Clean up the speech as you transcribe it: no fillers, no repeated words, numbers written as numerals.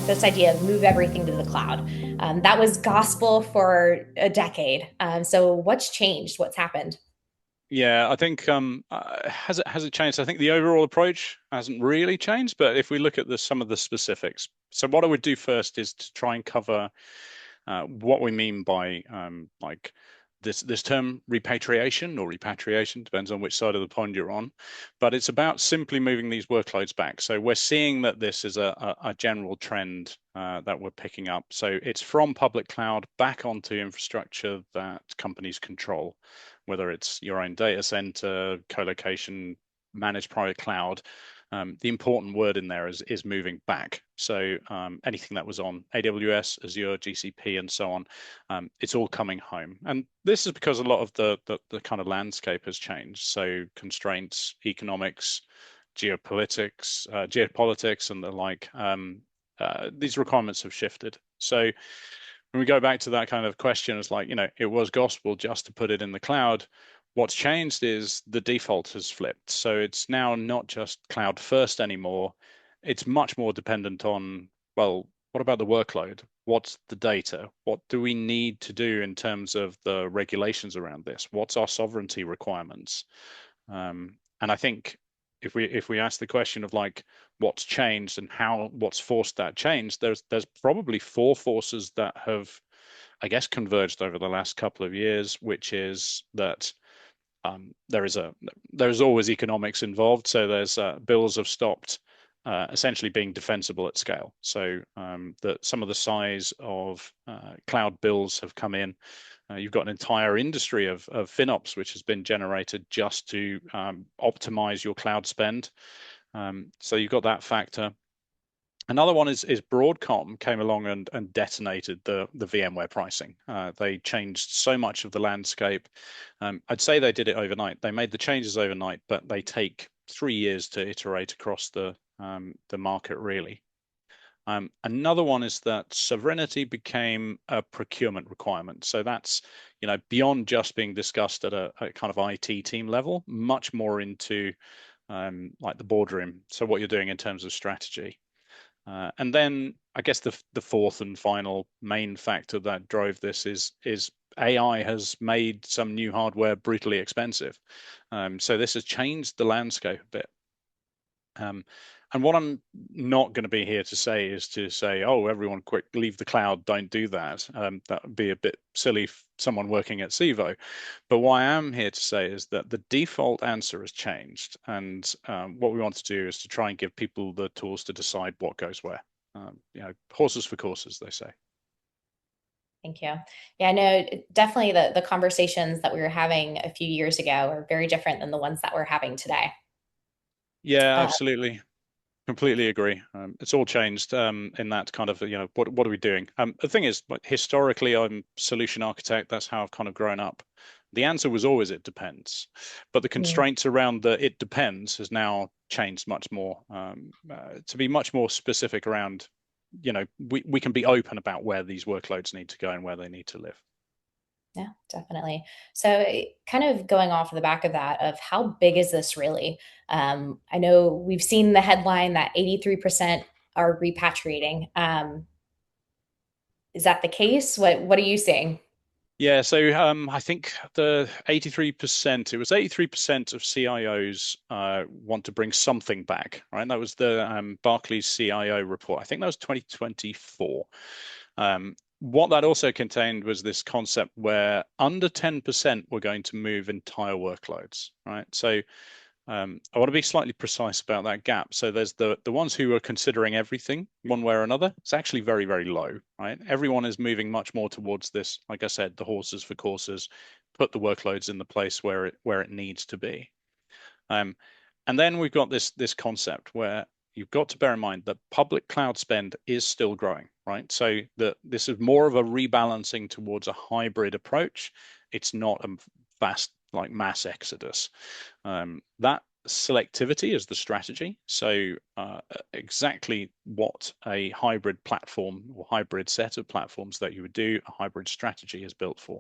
this idea of move everything to the cloud. That was gospel for a decade. So what's changed? What's happened? Yeah, I think has it changed? I think the overall approach hasn't really changed, but if we look at some of the specifics, so what I would do first is to try and cover what we mean by like this term repatriation or repatriation, depends on which side of the pond you're on, but it's about simply moving these workloads back. So we're seeing that this is a general trend that we're picking up. So it's from public cloud back onto infrastructure that companies control, whether it's your own data center, co-location, managed private cloud. The important word in there is moving back. So anything that was on AWS, Azure, GCP, and so on, it's all coming home. And this is because a lot of the kind of landscape has changed. So constraints, economics, geopolitics, and the like. These requirements have shifted. So when we go back to that kind of question, it's like, it was gospel just to put it in the cloud. What's changed is the default has flipped. So it's now not just cloud first anymore. It's much more dependent on, well, what about the workload? What's the data? What do we need to do in terms of the regulations around this? What's our sovereignty requirements? And I think if we ask the question of like what's changed and what's forced that change, there's probably four forces that have, I guess, converged over the last couple of years, which is that there's always economics involved. So there's bills have stopped essentially being defensible at scale. So that some of the size of cloud bills have come in. You've got an entire industry of FinOps which has been generated just to optimize your cloud spend. So you've got that factor. Another one is Broadcom came along and detonated the VMware pricing. They changed so much of the landscape. I'd say they did it overnight. They made the changes overnight, but they take 3 years to iterate across the market really. Another one is that sovereignty became a procurement requirement. So that's, beyond just being discussed at a kind of IT team level, much more into like the boardroom. So what you're doing in terms of strategy. And then I guess the fourth and final main factor that drove this is AI has made some new hardware brutally expensive. So this has changed the landscape a bit. Um, and what I'm not going to be here to say is to say, oh, everyone quick, leave the cloud, don't do that. That would be a bit silly for someone working at Civo. But what I am here to say is that the default answer has changed. And what we want to do is to try and give people the tools to decide what goes where. Horses for courses, they say. Thank you. Yeah, no, definitely the conversations that we were having a few years ago are very different than the ones that we're having today. Yeah, Uh, absolutely. Completely agree. It's all changed in that kind of, what are we doing? The thing is, like, historically, I'm solution architect. That's how I've kind of grown up. The answer was always it depends, but the mm, constraints around the it depends has now changed much more to be much more specific around, we can be open about where these workloads need to go and where they need to live. yeah, definitely. So, kind of going off of the back of that, of how big is this really? I know we've seen the headline that 83% are repatriating. Is that the case? What are you seeing? Yeah, so I think the 83%, it was 83% of CIOs want to bring something back, right? That was the Barclays CIO report. I think that was 2024. What that also contained was this concept where under 10% were going to move entire workloads, right? So I want to be slightly precise about that gap. So there's the ones who are considering everything one way or another. It's actually very, very low, right? Everyone is moving much more towards this, like I said, the horses for courses, put the workloads in the place where it needs to be. Um, and then we've got this concept where you've got to bear in mind that public cloud spend is still growing, right? So that this is more of a rebalancing towards a hybrid approach. It's not a vast like mass exodus. That selectivity is the strategy. So exactly what a hybrid platform or hybrid set of platforms that you would do, a hybrid strategy is built for.